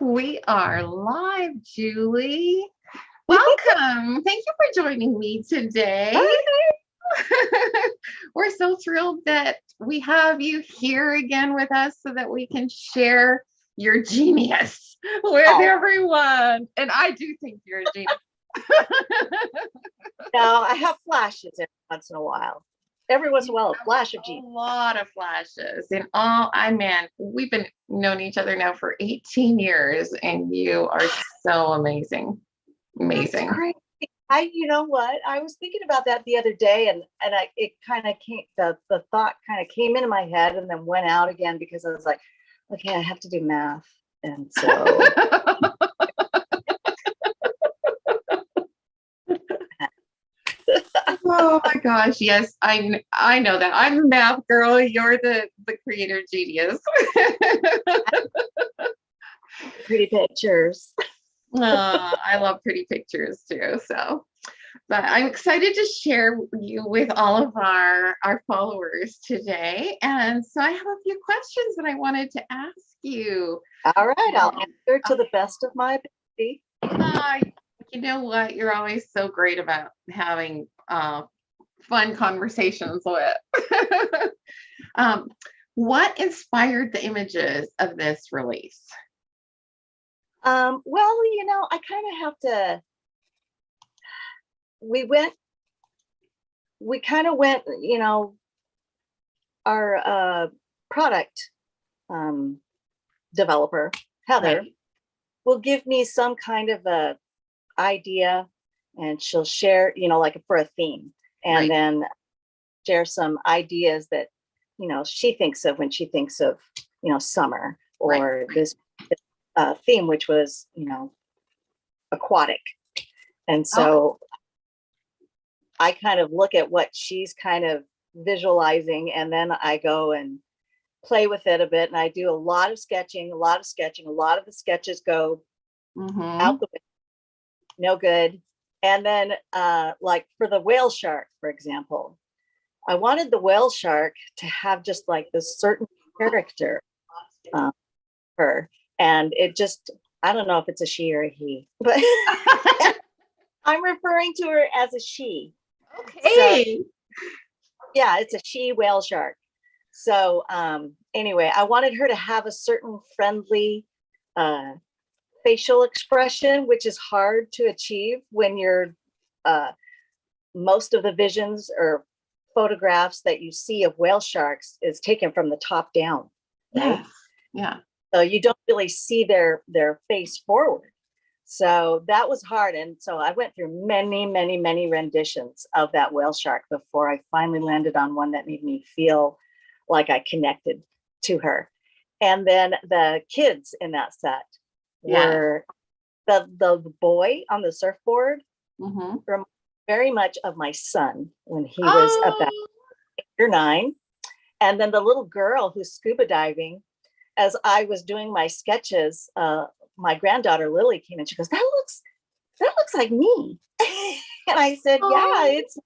We are live, Julie. Welcome. Thank you for joining me today. We're so thrilled that we have you here again with us so that we can share your genius with everyone. And I do think you're a genius. Now, I have flashes every once in a while. Every once in a while, a flash of genius. A lot of flashes. And we've been known each other now for 18 years, and you are so amazing. Amazing. That's great. You know what? I was thinking about that the other day, and it kind of came, the thought kind of came into my head and then went out again because I was like, okay, I have to do math. And so oh my gosh, yes, I know that. I'm the math girl. You're the creator genius. Pretty pictures. I love pretty pictures too. So, but I'm excited to share you with all of our followers today. And so I have a few questions that I wanted to ask you. All right, I'll answer to the best of my ability. You know what? You're always so great about having fun conversations with. What inspired the images of this release? Well, I kind of have to, we kind of went, our product developer, Heather, Right. will give me some kind of a idea, and she'll share, like for a theme, and Right. then share some ideas that, she thinks of when she thinks of, summer or Right. this theme, which was, aquatic. And so I kind of look at what she's kind of visualizing, and then I go and play with it a bit. And I do a lot of sketching. A lot of the sketches go out the window, no good. And then like for the whale shark, for example, I wanted the whale shark to have just like this certain character her. And it just, I don't know if it's a she or a he, but I'm referring to her as a she. Okay. So, yeah, it's a she whale shark. So anyway, I wanted her to have a certain friendly facial expression, which is hard to achieve when you're most of the visions or photographs that you see of whale sharks is taken from the top down. Right? Yes. Yeah. So you don't really see their face forward. So that was hard. And so I went through many, many, many renditions of that whale shark before I finally landed on one that made me feel like I connected to her. And then the kids in that set were the boy on the surfboard from very much of my son when he was about 8 or 9. And then the little girl who's scuba diving, as I was doing my sketches, my granddaughter Lily came in. She goes, that looks like me. And I said, yeah, it's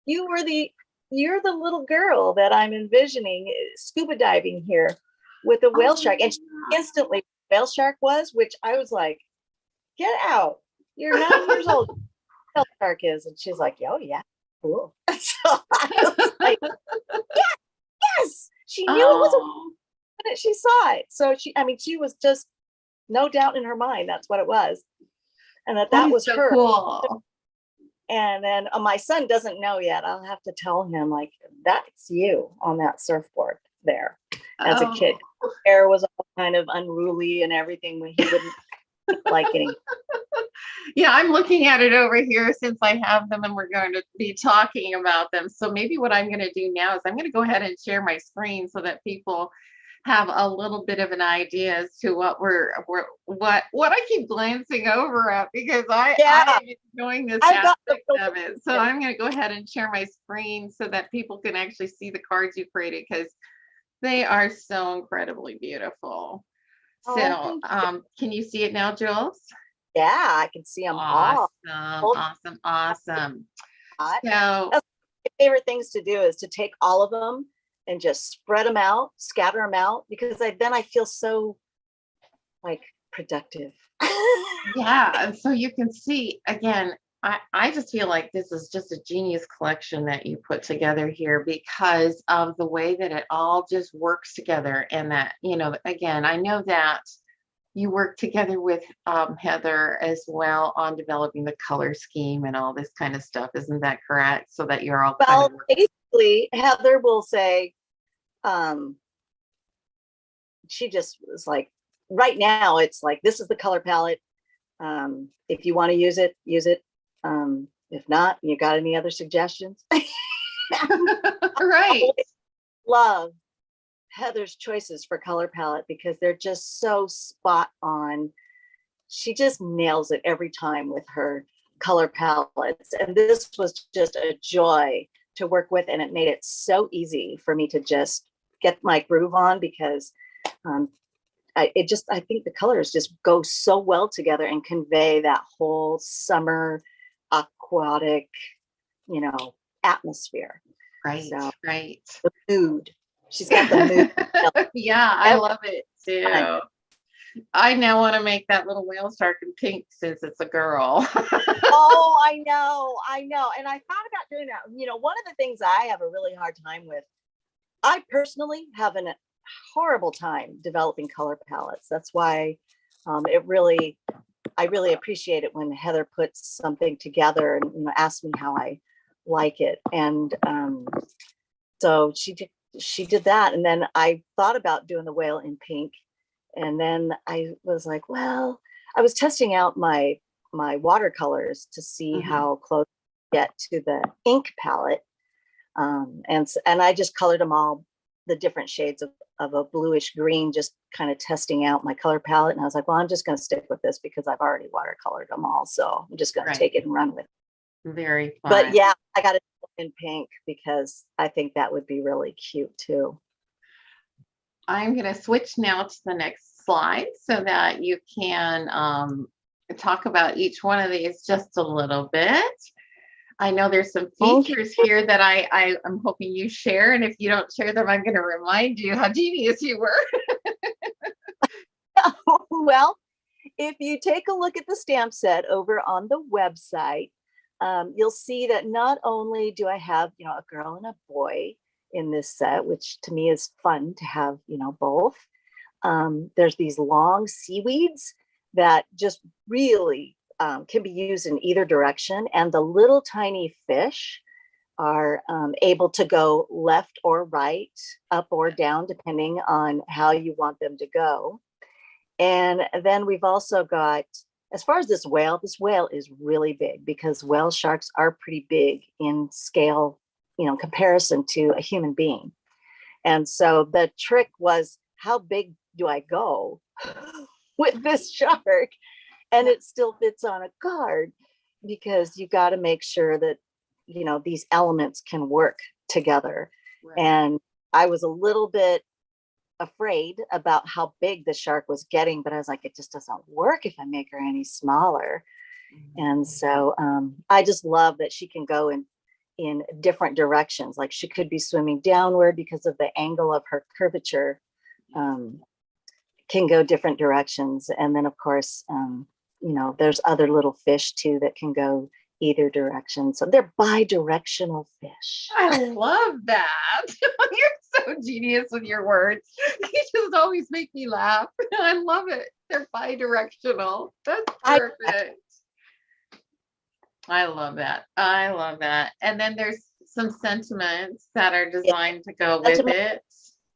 you're the little girl that I'm envisioning scuba diving here with a whale shark. And she instantly whale shark was, which I was like, get out. You're 9 years old. Whale shark is. And she's like, oh yeah, cool. So I was like, yes. She knew it was a minute she saw it. So she was just no doubt in her mind that's what it was, and that was so her. Cool. And then my son doesn't know yet. I'll have to tell him, like, that's you on that surfboard there as a kid. Hair was all kind of unruly and everything when he wouldn't like getting. Yeah, I'm looking at it over here since I have them and we're going to be talking about them. So maybe what I'm going to do now is I'm going to go ahead and share my screen so that people have a little bit of an idea as to what what I keep glancing over at, because I am enjoying this aspect of it. So I'm going to go ahead and share my screen so that people can actually see the cards you created, because they are so incredibly beautiful. So can you see it now, Jules? Yeah, I can see them all. Awesome. So that's my favorite things to do is to take all of them and just spread them out, scatter them out, because then I feel so like productive. Yeah, and so you can see again, I just feel like this is just a genius collection that you put together here because of the way that it all just works together. And that, again, I know that you work together with Heather as well on developing the color scheme and all this kind of stuff. Isn't that correct? So that you're all kind Well, of basically, Heather will say, she just was like, right now, it's like, this is the color palette. If you want to use it, use it. If not, you got any other suggestions? right. Love Heather's choices for color palette because they're just so spot on. She just nails it every time with her color palettes. And this was just a joy to work with. And it made it so easy for me to just get my groove on because I think the colors just go so well together and convey that whole summer aquatic, atmosphere. Right. So, right. the mood. She's got the mood. Yeah, I love it too. I now want to make that little whale shark in pink since it's a girl. Oh, I know. And I thought about doing that. One of the things I have a really hard time with, I personally have a horrible time developing color palettes. That's why I really appreciate it when Heather puts something together and asks me how I like it. And so she did that. And then I thought about doing the whale in pink. And then I was like, well, I was testing out my watercolors to see how close I get to the ink palette. And I just colored them all the different shades of a bluish green, just kind of testing out my color palette. And I was like, well, I'm just going to stick with this because I've already watercolored them all. So I'm just going to take it and run with it. Very fun. But yeah, I got it in pink because I think that would be really cute too. I'm going to switch now to the next slide so that you can talk about each one of these just a little bit. I know there's some features here that I'm hoping you share. And if you don't share them, I'm going to remind you how genius you were. Well, if you take a look at the stamp set over on the website, you'll see that not only do I have, a girl and a boy in this set, which to me is fun to have, both. There's these long seaweeds that just really can be used in either direction. And the little tiny fish are able to go left or right, up or down, depending on how you want them to go. And then we've also got, as far as this whale is really big because whale sharks are pretty big in scale, comparison to a human being. And so the trick was, how big do I go with this shark? And it still fits on a card because you got to make sure that, these elements can work together. Right. And I was a little bit afraid about how big the shark was getting, but I was like, it just doesn't work if I make her any smaller. And so I just love that she can go in different directions. Like she could be swimming downward because of the angle of her curvature, can go different directions. And then of course, there's other little fish too that can go either direction. So they're bi-directional fish. I love that. You're so genius with your words. You just always make me laugh. I love it. They're bi-directional. That's perfect. I love that. And then there's some sentiments that are designed to go with it.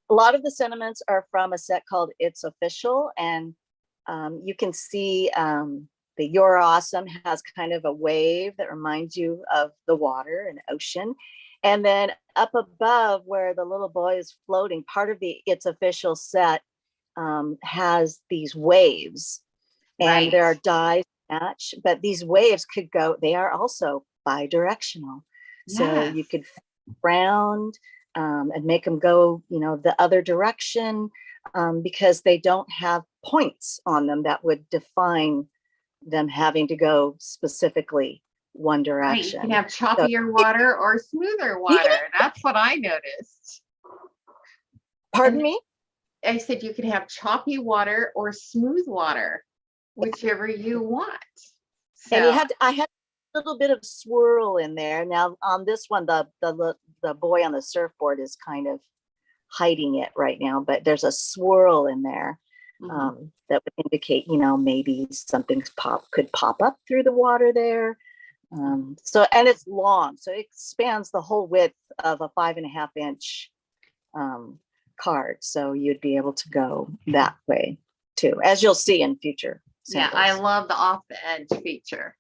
A lot of the sentiments are from a set called It's Official. And you can see the You're Awesome has kind of a wave that reminds you of the water and ocean. And then up above where the little boy is floating, part of the It's Official set has these waves. And there are dyes match, but these waves could go, they are also bi-directional. Yes. So you could round and make them go, the other direction because they don't have points on them that would define them having to go specifically one direction. Right. You can have choppier water or smoother water. That's what I noticed. Pardon me? I said you could have choppy water or smooth water, whichever you want. And you So had, I had a little bit of swirl in there. Now on this one, the boy on the surfboard is kind of hiding it right now, but there's a swirl in there that would indicate, you know, maybe something could pop up through the water there. So, and it's long, so it spans the whole width of a 5.5-inch card. So you'd be able to go that way too, as you'll see in future samples. yeah, I love the off the edge feature.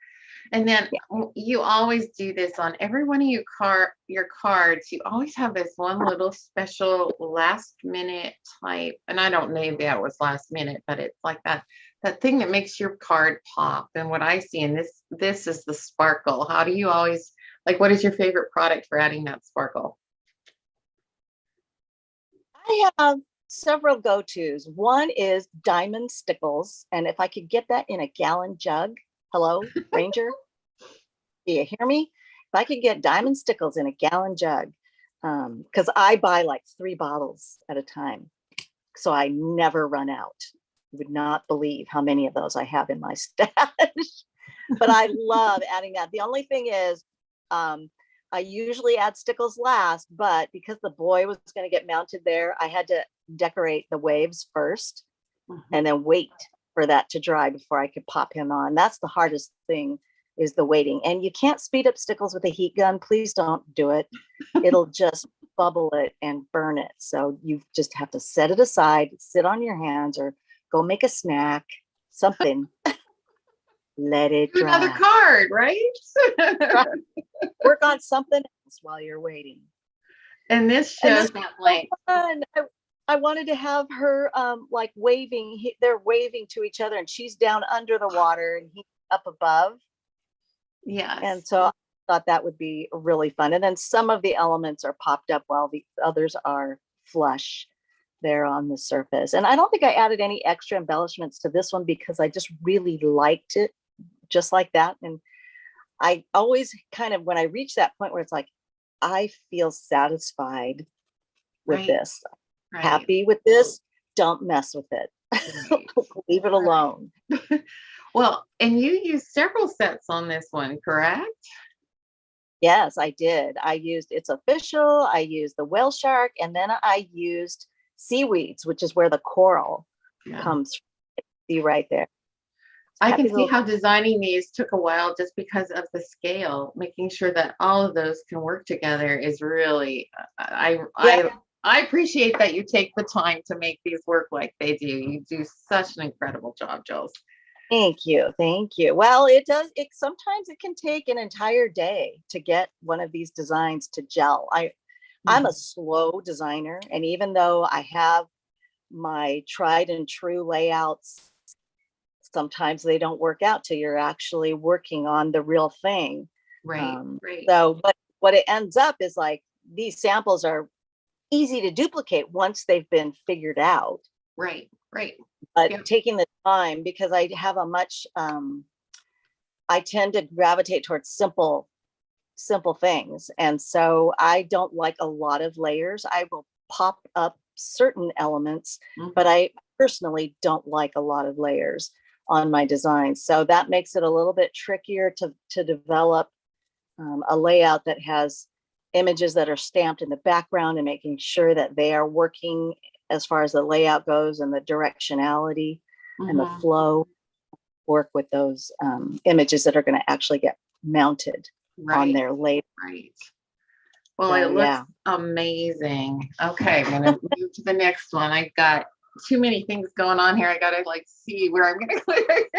And then you always do this on every one of your cards. You always have this one little special last minute type. And I don't know if that was last minute, but it's like that thing that makes your card pop. And what I see in this is the sparkle. How do you always, like, what is your favorite product for adding that sparkle? I have several go-tos. One is diamond stickles. And if I could get that in a gallon jug, hello, Ranger, do you hear me? If I could get diamond stickles in a gallon jug, because I buy like 3 bottles at a time, so I never run out. You would not believe how many of those I have in my stash. But I love adding that. The only thing is, I usually add stickles last, but because the boy was going to get mounted there, I had to decorate the waves first and then wait for that to dry before I could pop him on. That's the hardest thing, is the waiting. And you can't speed up stickles with a heat gun. Please don't do it. It'll just bubble it and burn it. So you just have to set it aside, sit on your hands, or go make a snack, something. Let it dry. Another card, right? Work on something else while you're waiting. And this shows that like fun. I wanted to have her like waving. They're waving to each other, and she's down under the water and he's up above. Yeah. And so I thought that would be really fun. And then some of the elements are popped up while the others are flush there on the surface. And I don't think I added any extra embellishments to this one because I just really liked it just like that. And I always kind of, when I reach that point where it's like, I feel satisfied with this, happy with this, don't mess with it. Leave it alone. Well, and you used several sets on this one, correct? Yes, I did. I used It's Official, I used the whale shark, and then I used seaweeds, which is where the coral comes from. See right there. I can see how designing these took a while just because of the scale. Making sure that all of those can work together is really, I appreciate that you take the time to make these work like they do. You do such an incredible job, Jules. Thank you. Thank you. Well, it does. Sometimes it can take an entire day to get one of these designs to gel. I'm a slow designer. And even though I have my tried and true layouts, sometimes they don't work out till you're actually working on the real thing. Right. So, but what it ends up is like, these samples are easy to duplicate once they've been figured out. Right. But taking the time, because I have a much, I tend to gravitate towards simple things. And so I don't like a lot of layers. I will pop up certain elements, but I personally don't like a lot of layers on my designs. So that makes it a little bit trickier to develop a layout that has images that are stamped in the background and making sure that they are working as far as the layout goes and the directionality and the flow, work with those images that are going to actually get mounted on their layout. Well, it looks amazing. Okay, I'm going to move to the next one. I got too many things going on here. I got to like see where I'm going to click.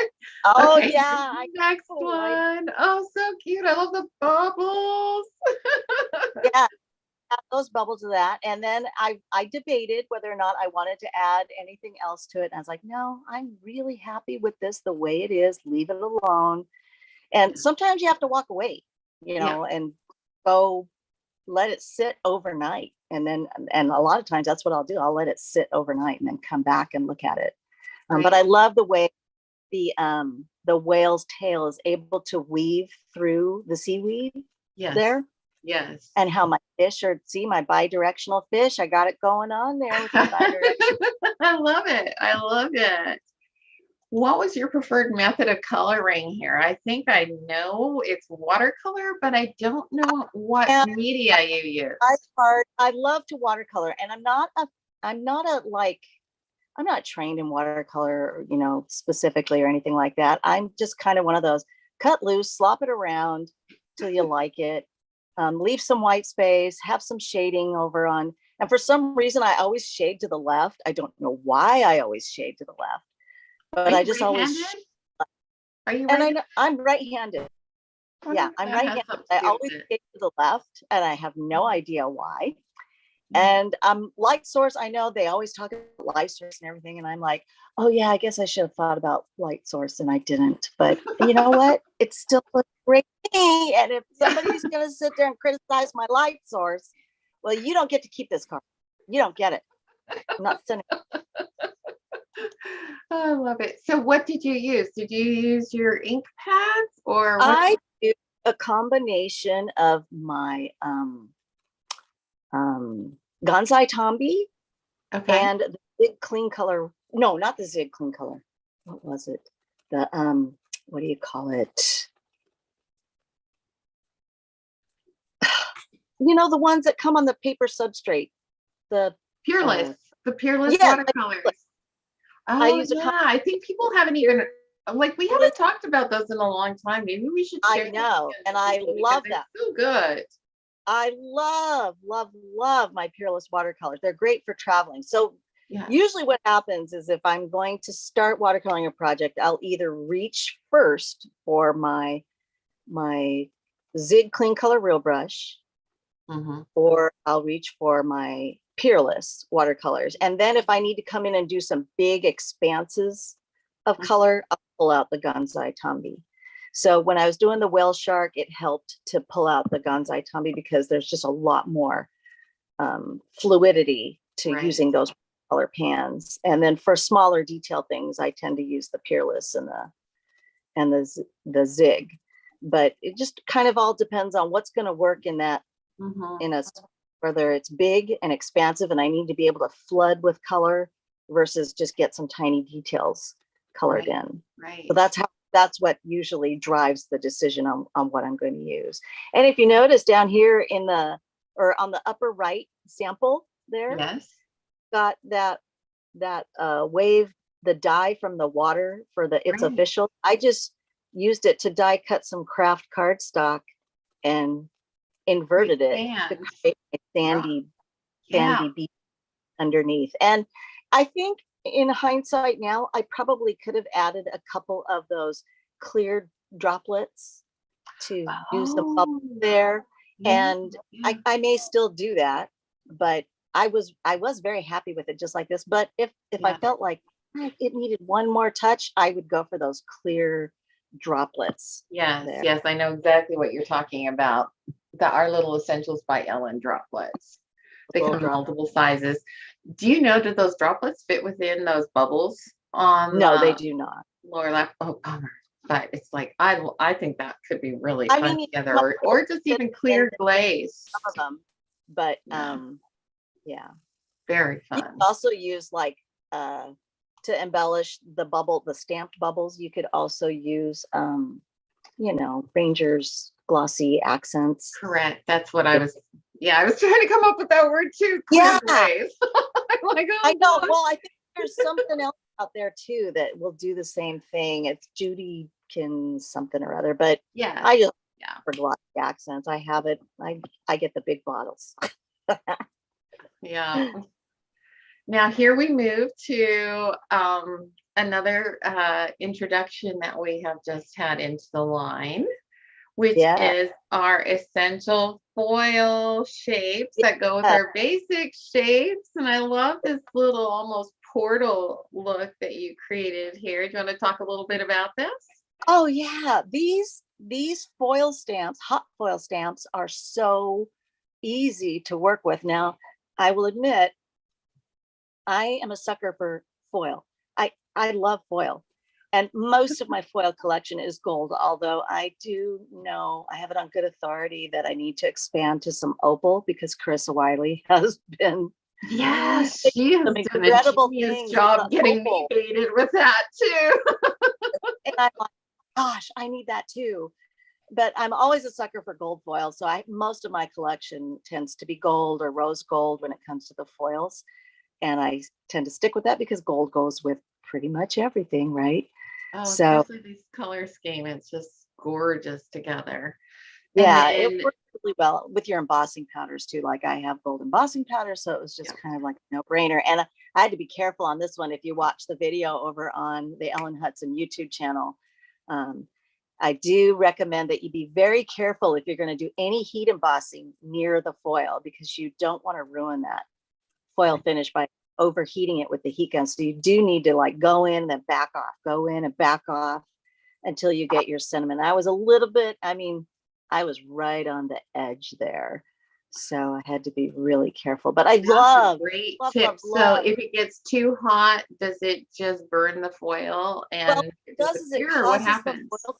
Oh, okay, yeah. Next one. Oh, so cute. I love the bubbles. Yeah. Those bubbles of that. And then I debated whether or not I wanted to add anything else to it. And I was like, no, I'm really happy with this the way it is. Leave it alone. And sometimes you have to walk away, you know, and go let it sit overnight. And a lot of times that's what I'll do. I'll let it sit overnight and then come back and look at it. But I love the way the whale's tail is able to weave through the seaweed there. Yes. and how my fish are, see my bidirectional fish. I got it going on there with my bidirectional. I love it. I love it. What was your preferred method of coloring here? I think I know it's watercolor, but I don't know what And media you use. I love to watercolor, and I'm not a like, I'm not trained in watercolor, you know, specifically or anything like that. I'm just kind of one of those cut loose, slop it around till you like it. Leave some white space, have some shading over on. And for some reason, I always shade to the left. I don't know why I always shade to the left, Are but I you just always, right-handed? Are you and right? I'm right-handed. I wonder Yeah, if I'm that has right-handed. something I to do always with it. shade to the left, and I have no idea why. Mm. And light source, I know they always talk about light source and everything. And I'm like, oh yeah, I guess I should have thought about light source, and I didn't. But you know what? It still looks great to me. And if somebody's gonna sit there and criticize my light source, well, you don't get to keep this card. You don't get it. I'm not sending it. I love it. So what did you use? Did you use your ink pads or what? I do a combination of my Gansai Tombi Okay. and the Zig Clean Color. No, not the Zig Clean Color. What was it? The what do you call it? You know, the ones that come on the paper substrate. The Peerless, the Peerless yes, watercolors. I Oh use a yeah, I think people haven't even like we haven't talked about those in a long time. Maybe we should I share them know, again and with I people because love they're that. so good. I love my Peerless watercolors. They're great for traveling. So Yeah. usually what happens is if I'm going to start watercoloring a project, I'll either reach first for my Zig Clean Color Real Brush, Mm-hmm. or I'll reach for my Peerless watercolors. And then if I need to come in and do some big expanses of color, I'll pull out the Gansai Tombi. So when I was doing the whale shark, it helped to pull out the Gansai Tombi because there's just a lot more fluidity to Right. using those color pans. And then for smaller detail things, I tend to use the Peerless and the Zig. But it just kind of all depends on what's going to work in that, Mm-hmm. in a, whether it's big and expansive and I need to be able to flood with color versus just get some tiny details colored Right. in. Right. So that's what usually drives the decision on what I'm going to use. And if you notice down here in the, or on the upper right sample there, Yes. got that wave, the dye from the water for the It's Right. Official. I just used it to die cut some craft cardstock and inverted it to create a sandy beach underneath. And I think in hindsight now, I probably could have added a couple of those clear droplets to do some bubbles there. Yeah. And I may still do that, but I was very happy with it just like this. But if I felt like it needed one more touch, I would go for those clear droplets. Yes, there. yes, I know exactly what you're talking about. The Our Little Essentials by Ellen droplets. They come in multiple sizes. Do you know, that those droplets fit within those bubbles on No, they the do not. lower left? Oh, bummer. But it's like I think that could be really I fun mean, together, or just even clear glaze. some of them, but Yeah, yeah. very You fun. could also use like to embellish the bubble, the stamped bubbles. You could also use you know, Ranger's glossy accents. Correct. That's what I was. Yeah, I was trying to come up with that word too. Clear glaze. I'm like, oh, I know. gosh. Well, I think there's something else out there too that will do the same thing. It's Judy can something or other, but Yeah, I just for glossy accents. I have it. I get the big bottles. yeah. Now here we move to another introduction that we have just had into the line, which Yeah. is our essential foil shapes that go with Yeah. our basic shapes. And I love this little almost portal look that you created here. Do you want to talk a little bit about this? Oh yeah, these foil stamps, hot foil stamps, are so easy to work with. Now, I will admit, I am a sucker for foil. I love foil, And most of my foil collection is gold, although I do know, I have it on good authority that I need to expand to some opal because Carissa Wiley has been Yes, making she has some done a incredible genius things with the job getting me opal. baited with that too. And I'm like, gosh, I need that too. But I'm always a sucker for gold foil. So most of my collection tends to be gold or rose gold when it comes to the foils. And I tend to stick with that because gold goes with pretty much everything, right? Oh, So especially this color scheme. It's just gorgeous together. And yeah, it then, works really well with your embossing powders too. Like I have gold embossing powder, so it was just yep. kind of like a no-brainer. And I had to be careful on this one. If you watch the video over on the Ellen Hudson YouTube channel, I do recommend that you be very careful if you're going to do any heat embossing near the foil because you don't want to ruin that foil finish by overheating it with the heat gun. So you do need to like go in and then back off, go in and back off until you get your cinnamon. I was a little bit, I mean, I was right on the edge there. So I had to be really careful, but I That's love, a great love, tip. love, So love. if it gets too hot, does it just burn the foil Well, and what it does is it disappear, or what causes the happens? foil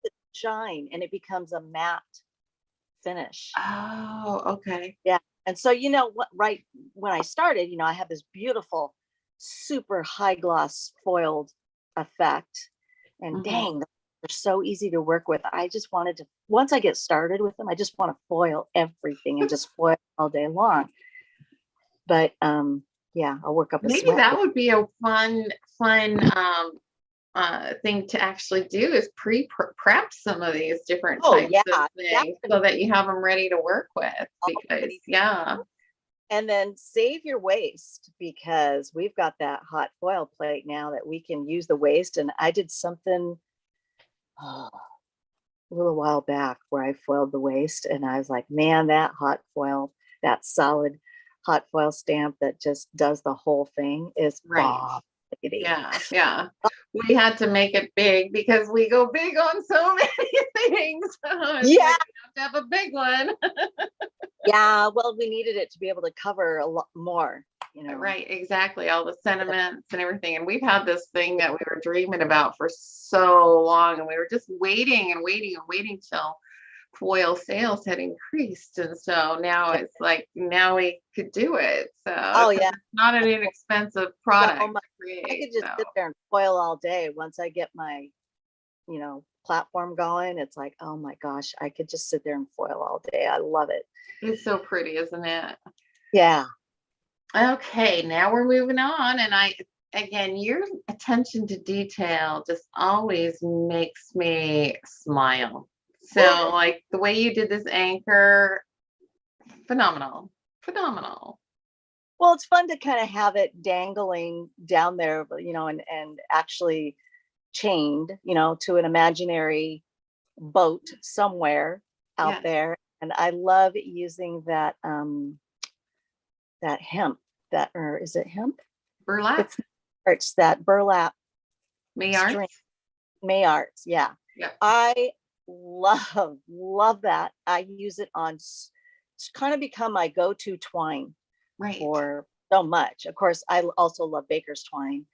to shine and it becomes a matte finish. Oh, okay. Yeah. And so, you know what, right when I started, you know, I had this beautiful, super high gloss foiled effect. And Mm-hmm. dang, they're so easy to work with. I just wanted to, once I get started with them, I just want to foil everything and just foil all day long. But yeah, I'll work up a Maybe sweat. that would be a fun thing to actually do is prep some of these different Oh types yeah, of things definitely. so that you have them ready to work with. Because yeah, And then save your waste because we've got that hot foil plate now that we can use the waste. And I did something a little while back where I foiled the waste and I was like, man, that hot foil, that solid hot foil stamp that just does the whole thing is right. bomb. Yeah, yeah. We had to make it big because we go big on so many things. So it's Yeah. like we have to have a big one. Yeah. Well, we needed it to be able to cover a lot more, you know. Right, exactly. All the sentiments and everything. And we've had this thing that we were dreaming about for so long, and we were just waiting and waiting and waiting till foil sales had increased. And so now it's like, now we could do it. So, Oh, because yeah. it's not an inexpensive So product much. to I create. could just So, sit there and foil all day. Once I get my, you know, platform going, it's like, oh my gosh, I could just sit there and foil all day. I love it. it's so pretty, isn't it? Yeah. Okay, now we're moving on. And again, your attention to detail just always makes me smile. So, like the way you did this anchor, phenomenal, phenomenal. Well, it's fun to kind of have it dangling down there, you know, and actually chained, you know, to an imaginary boat somewhere out Yes, there. And I love using that hemp, that, or is it hemp? burlap, It's that burlap Mayards. string, May arts. Yeah. Yep, I love that. I use it on, it's kind of become my go-to twine right. for so much. Of course, I also love baker's twine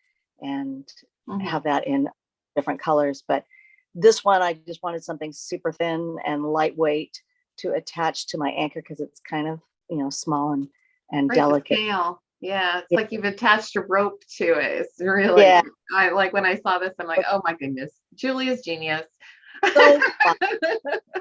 and Mhm. have that in different colors. But this one, I just wanted something super thin and lightweight to attach to my anchor because it's kind of, you know, small and Right to delicate. scale. Yeah, it's like you've attached a rope to it. It's really, Yeah, I like when I saw this, I'm like, oh my goodness, Julia's genius. so fun.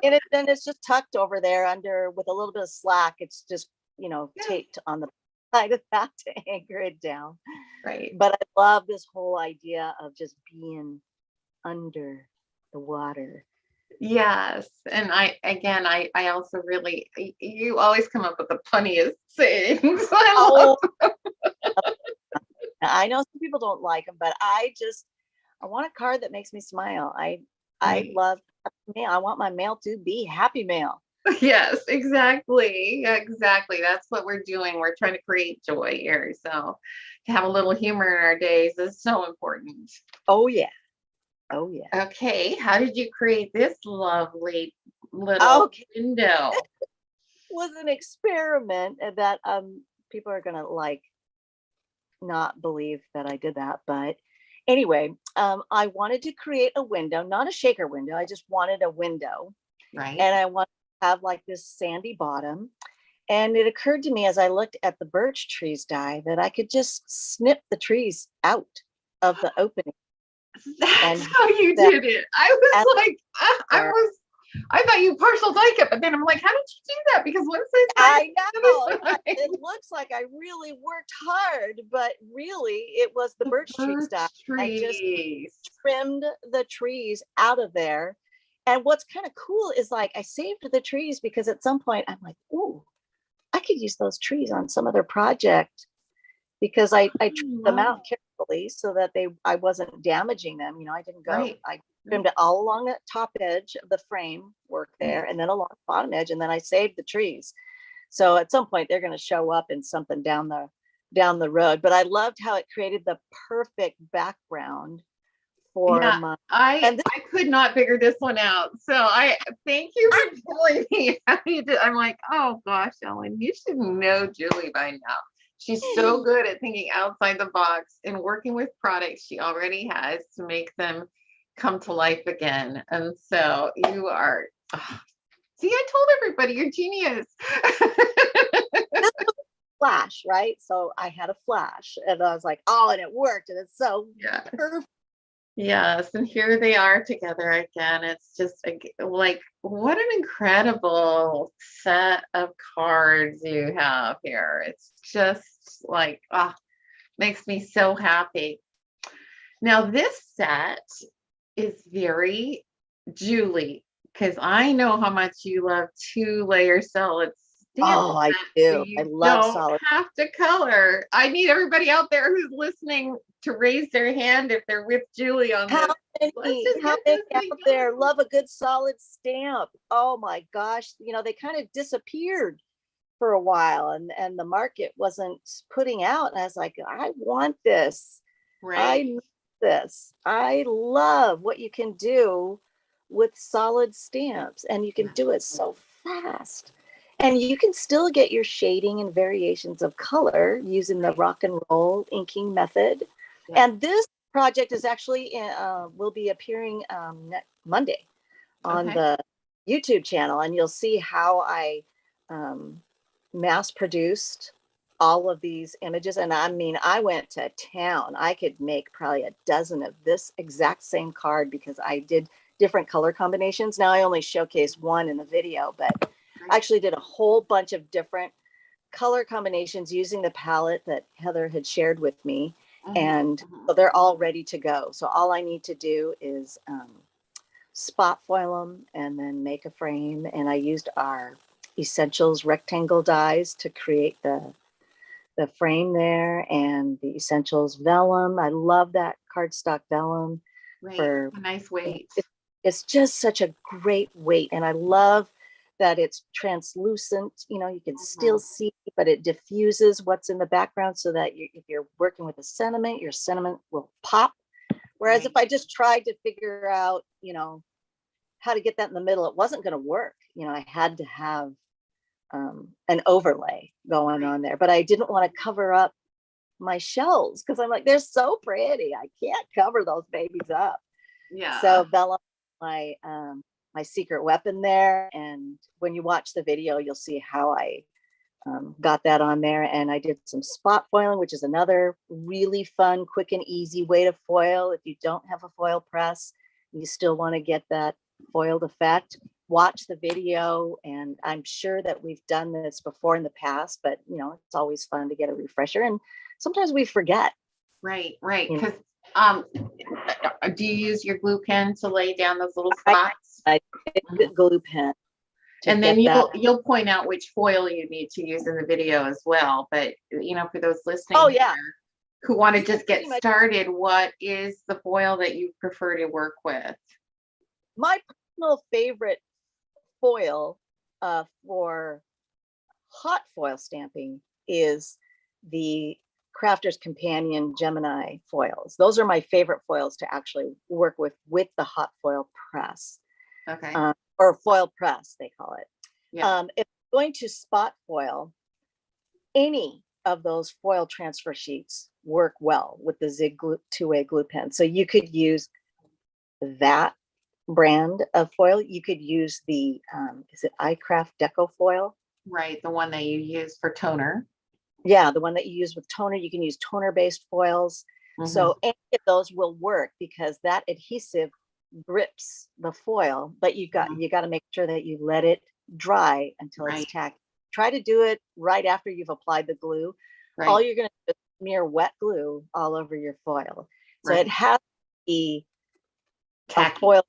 And then it's just tucked over there under with a little bit of slack. It's just, you know, Yeah, taped on the side of that to anchor it down. right. But I love this whole idea of just being under the water. Yes. And I also really, you always come up with the funniest sayings. I love. Oh, I know some people don't like them, but I want a card that makes me smile. I Right. love mail. I want my mail to be happy mail. Yes, exactly. Exactly. That's what we're doing. We're trying to create joy here. So to have a little humor in our days is so important. Oh yeah. Oh yeah. Okay. How did you create this lovely little Okay. window? Was an experiment that people are gonna like not believe that I did that, but Anyway, I wanted to create a window, not a shaker window. I just wanted a window, Right. and I wanted to have like this sandy bottom. And it occurred to me as I looked at the birch trees die that I could just snip the trees out of the opening That's and how you that did it. I at was like, there. I thought you partial die cut, but then I'm like, how did you do that? Because one side's I right to know the other it side. looks like I really worked hard, but really it was the The birch trees die. birch I just trees. trimmed the trees out of there. And what's kind of cool is like I saved the trees because at some point I'm like, ooh, I could use those trees on some other project because I trimmed them Love out it. carefully so that I wasn't damaging them. You know, I didn't go, Right. I Right. trimmed it all along the top edge of the frame work there Right. and then along the bottom edge, and then I saved the trees. So at some point they're going to show up in something down the road. But I loved how it created the perfect background for Yeah, my I and this, I could not figure this one out. So I thank you for telling me how you did. I'm like, oh gosh, Ellen, you should know Julie by now. She's so good at thinking outside the box and working with products she already has to make them come to life again. And so you are, ah, see, I told everybody you're genius. flash, right? So I had a flash and I was like, oh, and it worked. And it's so Yeah. perfect. Yes, and here they are together again. It's just like what an incredible set of cards you have here. It's just like makes me so happy. Now this set is very Julie because I know how much you love two-layer solid stamp Oh, I sets, so do. I you love don't solid. have to color. I need everybody out there who's listening to raise their hand if they're with Julie on How this. Let's just how get many this out thing there going. love a good solid stamp? Oh my gosh. You know, they kind of disappeared for a while and the market wasn't putting out. And I was like, I want this. I Right, need this. I love what you can do with solid stamps, and you can do it so fast. And you can still get your shading and variations of color using the right. rock and roll inking method. Yeah. And this project is actually will be appearing next Monday on Okay. the YouTube channel, and you'll see how I um, mass produced all of these images. And I mean, I went to town. I could make probably a dozen of this exact same card because I did different color combinations. Now I only showcase one in the video, but I Right. actually did a whole bunch of different color combinations using the palette that Heather had shared with me. Mhm, And mhm. so they're all ready to go. So all I need to do is spot foil them and then make a frame. And I used our Essentials rectangle dies to create the frame there, and the Essentials vellum. I love that cardstock vellum Right. for A nice weight. it's just such a great weight. And I love that it's translucent. You know, you can still Mhm. see, but it diffuses what's in the background so that if you're working with a sentiment, your sentiment will pop. Whereas if Right. I just tried to figure out, you know, how to get that in the middle, it wasn't going to work. You know, I had to have an overlay going Right. on there, but I didn't want to cover up my shells because I'm like, they're so pretty. I can't cover those babies up. Yeah. So vellum, my secret weapon there. And when you watch the video, you'll see how I got that on there. And I did some spot foiling, which is another really fun, quick and easy way to foil. If you don't have a foil press, you still want to get that foiled effect, watch the video. And I'm sure that we've done this before in the past, but you know, it's always fun to get a refresher. And sometimes we forget, Right. Right. you know, Because do you use your glue pen to lay down those little I, spots? I Mhm. did glue pen to And then get that. you'll point out which foil you need to use in the video as well. But for those Oh listening yeah, here who want to you can just pretty get much, started, what is the foil that you prefer to work with? my personal favorite foil for hot foil stamping is the Crafter's Companion Gemini foils. Those are my favorite foils to actually work with the hot foil press, Okay. or foil press, they call it. Yeah. If I'm going to spot foil, any of those foil transfer sheets work well with the Zig glue, two-way glue pen. So you could use that brand of foil. You could use the, is it iCraft Deco foil? Right, the one that you use for toner. Yeah, the one that you use with toner. You can use toner-based foils. So any of those will work because that adhesive grips the foil, but you got to make sure that you let it dry until it's tacky. Try to do it right after you've applied the glue. All you're going to do is smear wet glue all over your foil. So it has to be a foil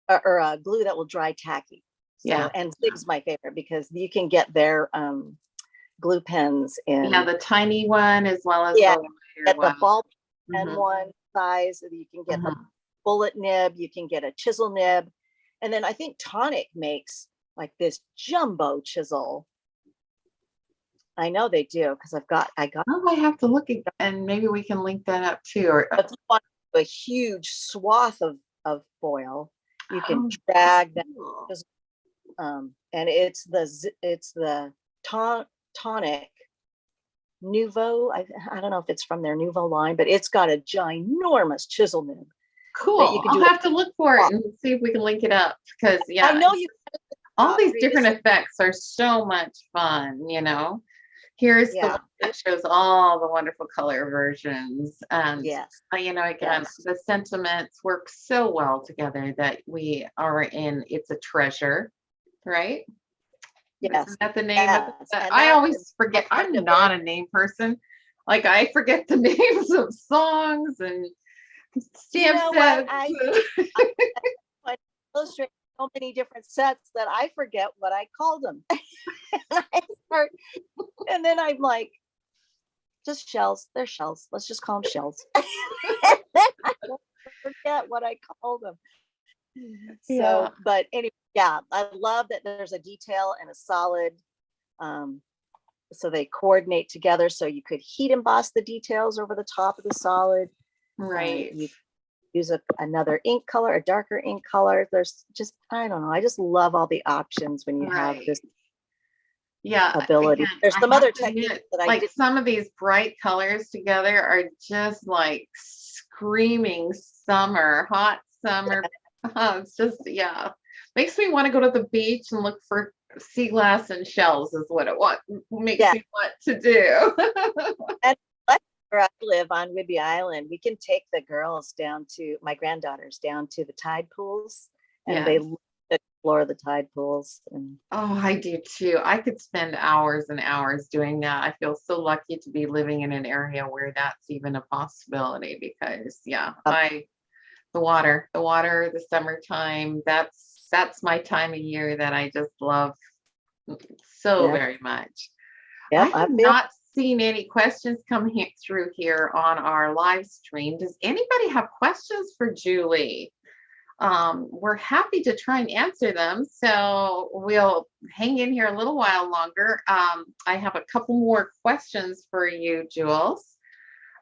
or a glue that will dry tacky. So, and Zig's my favorite because you can get their glue pens in the tiny one as well as the ball pen one size. You can get the bullet nib, you can get a chisel nib, and then I think Tonic makes like this jumbo chisel. I know they do because I got. Oh, I have to look at, and maybe we can link that up too. Or a huge swath of foil, you can drag that. And it's the Tonic Nouveau. I don't know if it's from their Nouveau line, but it's got a ginormous chisel nib. Cool. I'll have to look for it and see if we can link it up because I know you. All these different effects are so much fun, you know. Here's the one that shows all the wonderful color versions. And, you know, again, the sentiments work so well together that we are in It's a Treasure, right? Yes. Isn't that the name of it? I always forget. I'm not a name person. Like, I forget the names of songs and stamp sets. I illustrate so many different sets that I forget what I called them. And then I'm like, just shells. They're shells. Let's just call them shells. And then I forget what I called them. So, but anyway, I love that there's a detail and a solid. So they coordinate together. So you could heat emboss the details over the top of the solid. Right. You use another ink color, a darker ink color. There's just, I don't know. I just love all the options when you have this ability. Again, there's some other techniques that I like some of these bright colors together are just like screaming summer, hot summer. It's just, makes me want to go to the beach and look for sea glass and shells is what it makes me want to do. And where I live on Whidbey Island, we can take the girls down to my granddaughters down to the tide pools, and they explore the tide pools. And I do too. I could spend hours and hours doing that. I feel so lucky to be living in an area where that's even a possibility because the water, the summertime, that's my time of year that I just love so very much. I have not seen any questions come through here on our live stream. Does anybody have questions for Julie? We're happy to try and answer them. So we'll hang in here a little while longer. I have a couple more questions for you, Jules.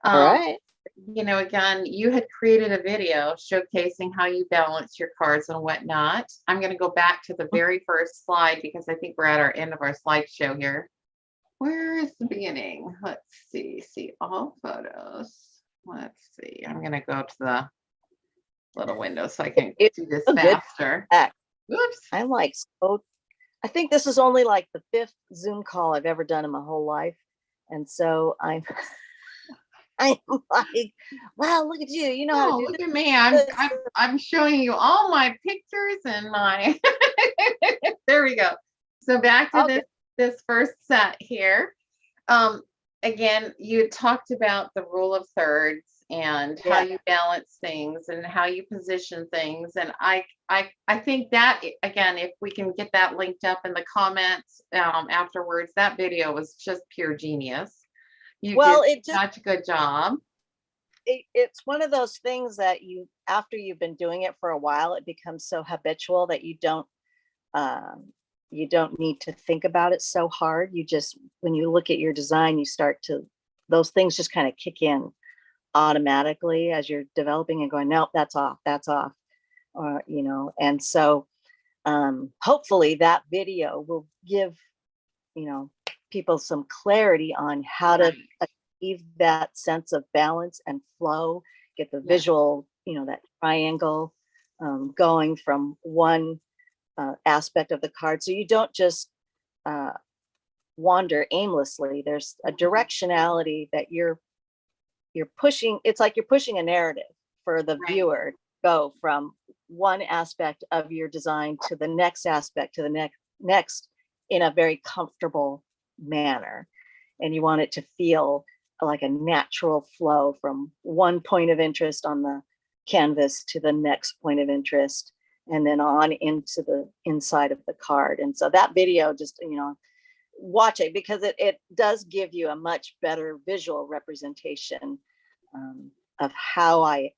All right. You know, again, you had created a video showcasing how you balance your cards and whatnot. I'm going to go back to the very first slide because I think we're at our end of our slideshow here. Where is the beginning? Let's see all photos. Let's see. I'm going to go to the little window so I can do this faster. Oops. I'm like, I think this is only like the 5th Zoom call I've ever done in my whole life. And so I'm like, wow, look at you. You know how to do look at me. I'm showing you all my pictures and my there we go. So back to this first set here. Again, you talked about the rule of thirds and how you balance things and how you position things. And I think that, again, if we can get that linked up in the comments afterwards, that video was just pure genius. You did such a good job. It's one of those things that after you've been doing it for a while, it becomes so habitual that you don't need to think about it so hard. You just, when you look at your design, those things just kind of kick in automatically as you're developing and going, nope, that's off. And so hopefully that video will give, people some clarity on how to achieve that sense of balance and flow, get the Yeah. visual, that triangle going from one aspect of the card. So you don't just uh, wander aimlessly. There's a directionality that you're pushing. It's like you're pushing a narrative for the Right. viewer to go from one aspect of your design to the next aspect to the next in a very comfortable manner. And you want it to feel like a natural flow from one point of interest on the canvas to the next point of interest, and then on into the inside of the card. And so that video, just watch it, because it does give you a much better visual representation of how I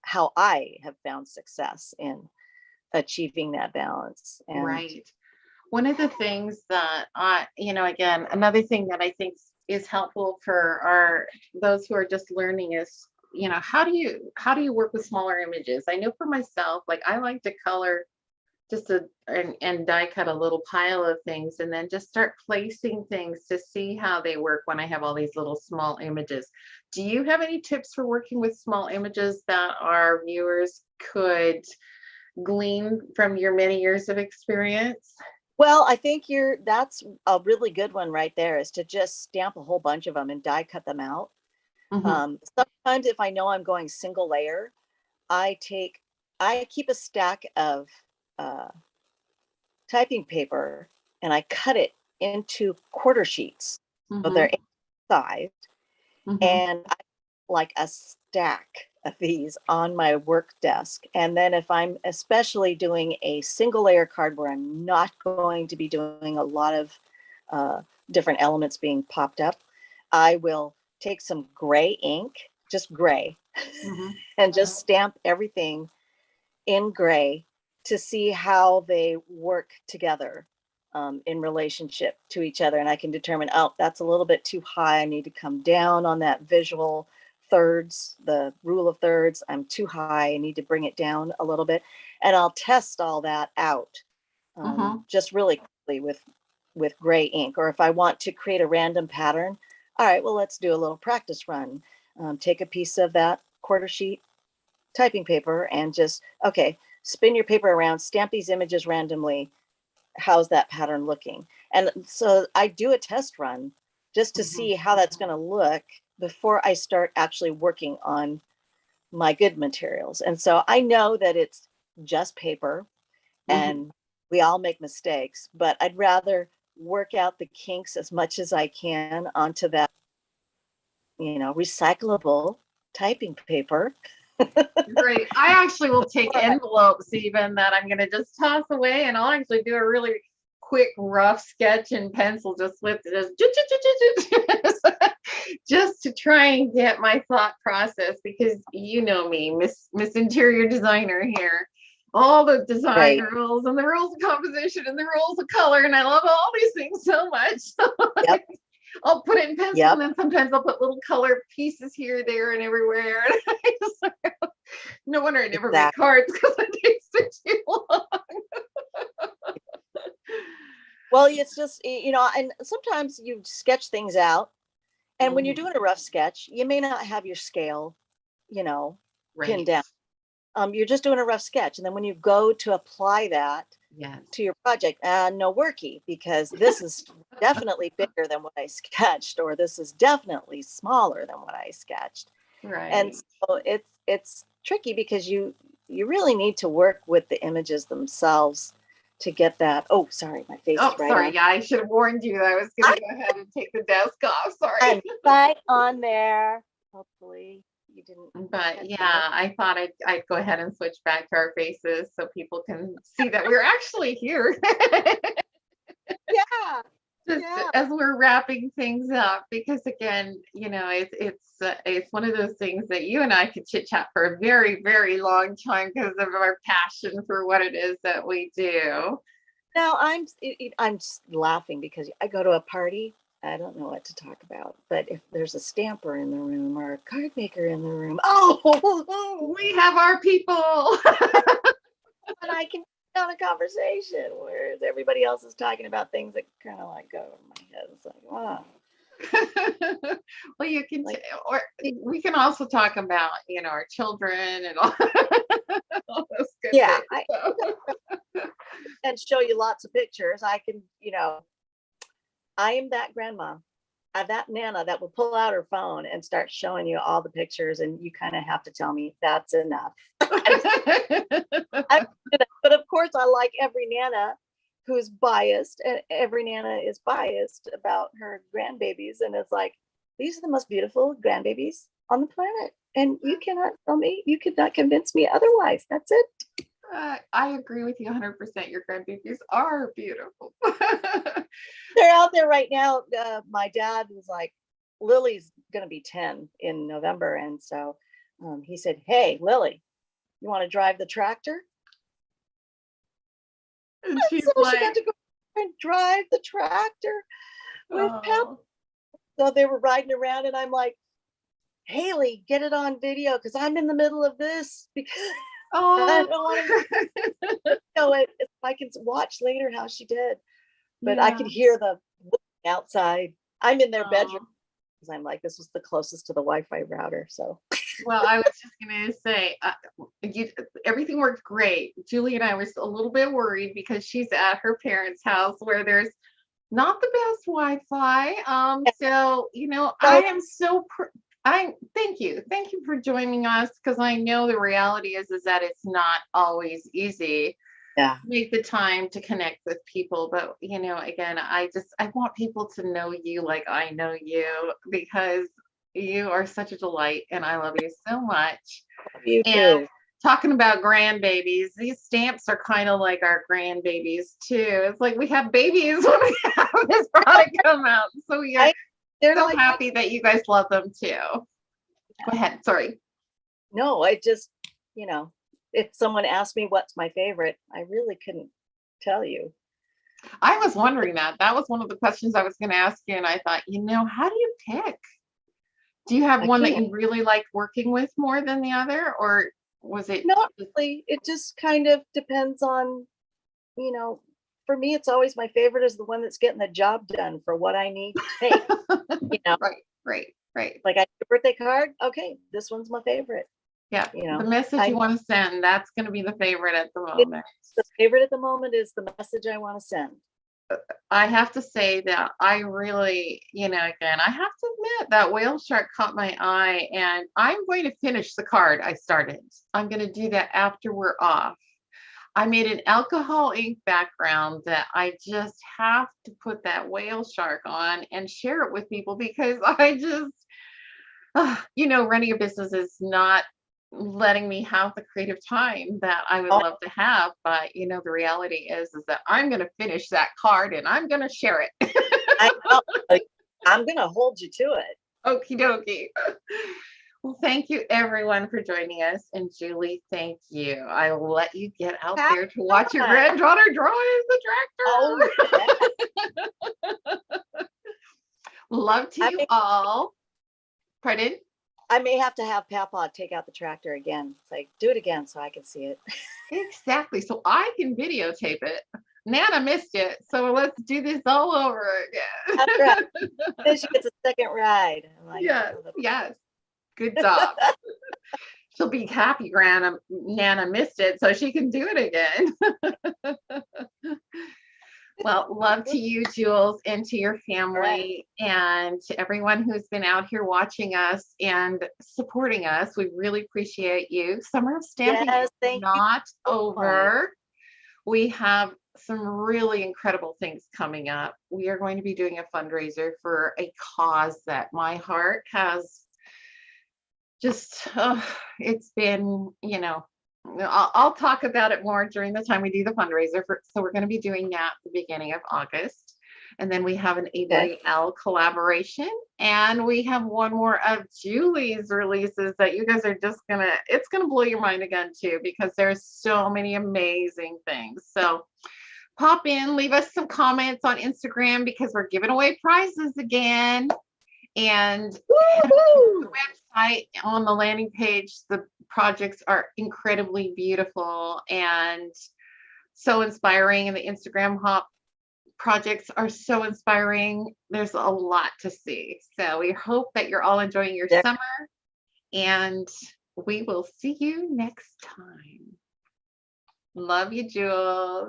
have found success in achieving that balance. And Right. One of the things that again, another thing that I think is helpful for those who are just learning is, how do you work with smaller images? I know for myself, like I like to color just and die cut a little pile of things and then just start placing things to see how they work when I have all these little small images. Do you have any tips for working with small images that our viewers could glean from your many years of experience? well, I think that's a really good one right there, is to just stamp a whole bunch of them and die cut them out. Hmm. Sometimes if I know I'm going single layer, I keep a stack of uh, typing paper and I cut it into quarter sheets. So Hmm. they're size, Hmm. and I like a stack of these on my work desk. And then if I'm especially doing a single layer card where I'm not going to be doing a lot of uh, different elements being popped up, I will take some gray ink, just gray, Hmm. and just stamp everything in gray to see how they work together in relationship to each other. And I can determine, oh, that's a little bit too high. I need to come down on that visual thirds, the rule of thirds. I'm too high. I need to bring it down a little bit. And I'll test all that out Hmm. just really quickly with gray ink. Or if I want to create a random pattern, all right, well, let's do a little practice run. Take a piece of that quarter sheet typing paper and just, okay, spin your paper around, stamp these images randomly. How's that pattern looking? And so I do a test run just to Hmm. see how that's going to look before I start actually working on my good materials. And so I know that it's just paper Hmm. and we all make mistakes, but I'd rather work out the kinks as much as I can onto that, recyclable typing paper. Great. I actually will take envelopes even that I'm going to just toss away, and I'll actually do a really quick rough sketch in pencil just with just to try and get my thought process, because you know me, Miss Interior Designer here. All the design Right. rules and the rules of composition and the rules of color, and I love all these things so much. Yep. I'll put it in pencil, and Yep. then sometimes I'll put little color pieces here, there, and everywhere. No wonder I never make Exactly. cards, because it takes too long. Well, it's just, and sometimes you sketch things out. And when you're Mhm. doing a rough sketch, you may not have your scale, you know, pinned Right. down. You're just doing a rough sketch. And then when you go to apply that Yes. to your project, no worky, because this is definitely bigger than what I sketched, or this is definitely smaller than what I sketched. And Right. so it's tricky, because you really need to work with the images themselves to get that. Oh, sorry, my face Oh, is right sorry. on. Yeah, I should have warned you that I was going to go ahead and take the desk off. Sorry. I'm right on there. Hopefully you didn't But catch yeah, it. I thought I'd go ahead and switch back to our faces so people can see that we're actually here. Yeah, Just yeah. as we're wrapping things up, because again, it's one of those things that you and I could chit chat for a very, very long time because of our passion for what it is that we do. Now I'm just laughing because I go to a party. I don't know what to talk about, but if there's a stamper in the room or a card maker in the room, oh, We have our people. and I can have a conversation, whereas everybody else is talking about things that kind of like go over my head. It's like, wow. Well, you can, Like, or we can also talk about, our children and all, all those good yeah, things. So. and show you lots of pictures. I can, I am that grandma, that Nana that will pull out her phone and start showing you all the pictures, and you kind of have to tell me that's enough. But of course, I like every Nana who's biased, and every Nana is biased about her grandbabies, and it's like, these are the most beautiful grandbabies on the planet, and you cannot tell me, you could not convince me otherwise. That's it. I agree with you 100%. Your grandbabies are beautiful. They're out there right now. My dad was like, Lily's going to be 10 in November. And so he said, hey, Lily, you want to drive the tractor? And she's So she like, got to go and drive the tractor with Pep. oh. So they were riding around, and I'm like, Haley, get it on video because I'm in the middle of this, because I don't want to know it. I can watch later how she did, but Yeah. I could hear the outside. I'm in their Oh. bedroom because I'm like, this was the closest to the Wi-Fi router. So, Well, I was just going to say, everything worked great. Julie and I were a little bit worried because she's at her parents' house where there's not the best Wi-Fi. So, I am so, thank you. Thank you for joining us, because I know the reality is that it's not always easy. yeah, Make the time to connect with people, but again, I want people to know you like I know you, because you are such a delight and I love you so much. you And too. talking about grandbabies, these stamps are kind of like our grandbabies too. It's like we have babies when we have this product come out, so we are They're so like, happy that you guys love them too. Go ahead, sorry. no, I just, if someone asked me what's my favorite, I really couldn't tell you. I was wondering that was one of the questions I was going to ask you, and I thought, how do you pick? Do you have I one that can't. you really like working with more than the other, or was it Not really. It just kind of depends on, for me, it's always my favorite is the one that's getting the job done for what I need to take. Right. Like I get a birthday card. Okay, this one's my favorite. Yeah, the message you want to send, that's going to be the favorite at the moment. The favorite at the moment is the message I want to send. I have to say that I really, again, I have to admit that whale shark caught my eye, and I'm going to finish the card I started. I'm going to do that after we're off. I made an alcohol ink background that I just have to put that whale shark on and share it with people, because I just, running a business is not letting me have the creative time that I would love to have. But the reality is that I'm going to finish that card and I'm going to share it. I'm going to hold you to it. Okie dokie. Well, thank you everyone for joining us. And Julie, thank you. I will let you get out there to watch your granddaughter drive the tractor. Love to you all. Pardon? I may have to have Papa take out the tractor again. It's like, do it again so I can see it. Exactly. So I can videotape it. Nana missed it, so let's do this all over again. That's right. Then she gets a second ride. I'm like, yes. Good job. She'll be happy Nana missed it, so she can do it again. Well, love to you, Jules, and to your family, and to everyone who's been out here watching us and supporting us. We really appreciate you. Summer of Stamping is not over. We have some really incredible things coming up. We are going to be doing a fundraiser for a cause that my heart has just, it's been, I'll talk about it more during the time we do the fundraiser. So we're going to be doing that at the beginning of August. And then we have an EBE collaboration. And we have one more of Julie's releases that you guys are just it's going to blow your mind again too, because there's so many amazing things. So pop in, leave us some comments on Instagram, because we're giving away prizes again. And the website, on the landing page, the projects are incredibly beautiful and so inspiring. And the Instagram projects are so inspiring. There's a lot to see. So we hope that you're all enjoying your There summer, and we will see you next time. Love you, Jules.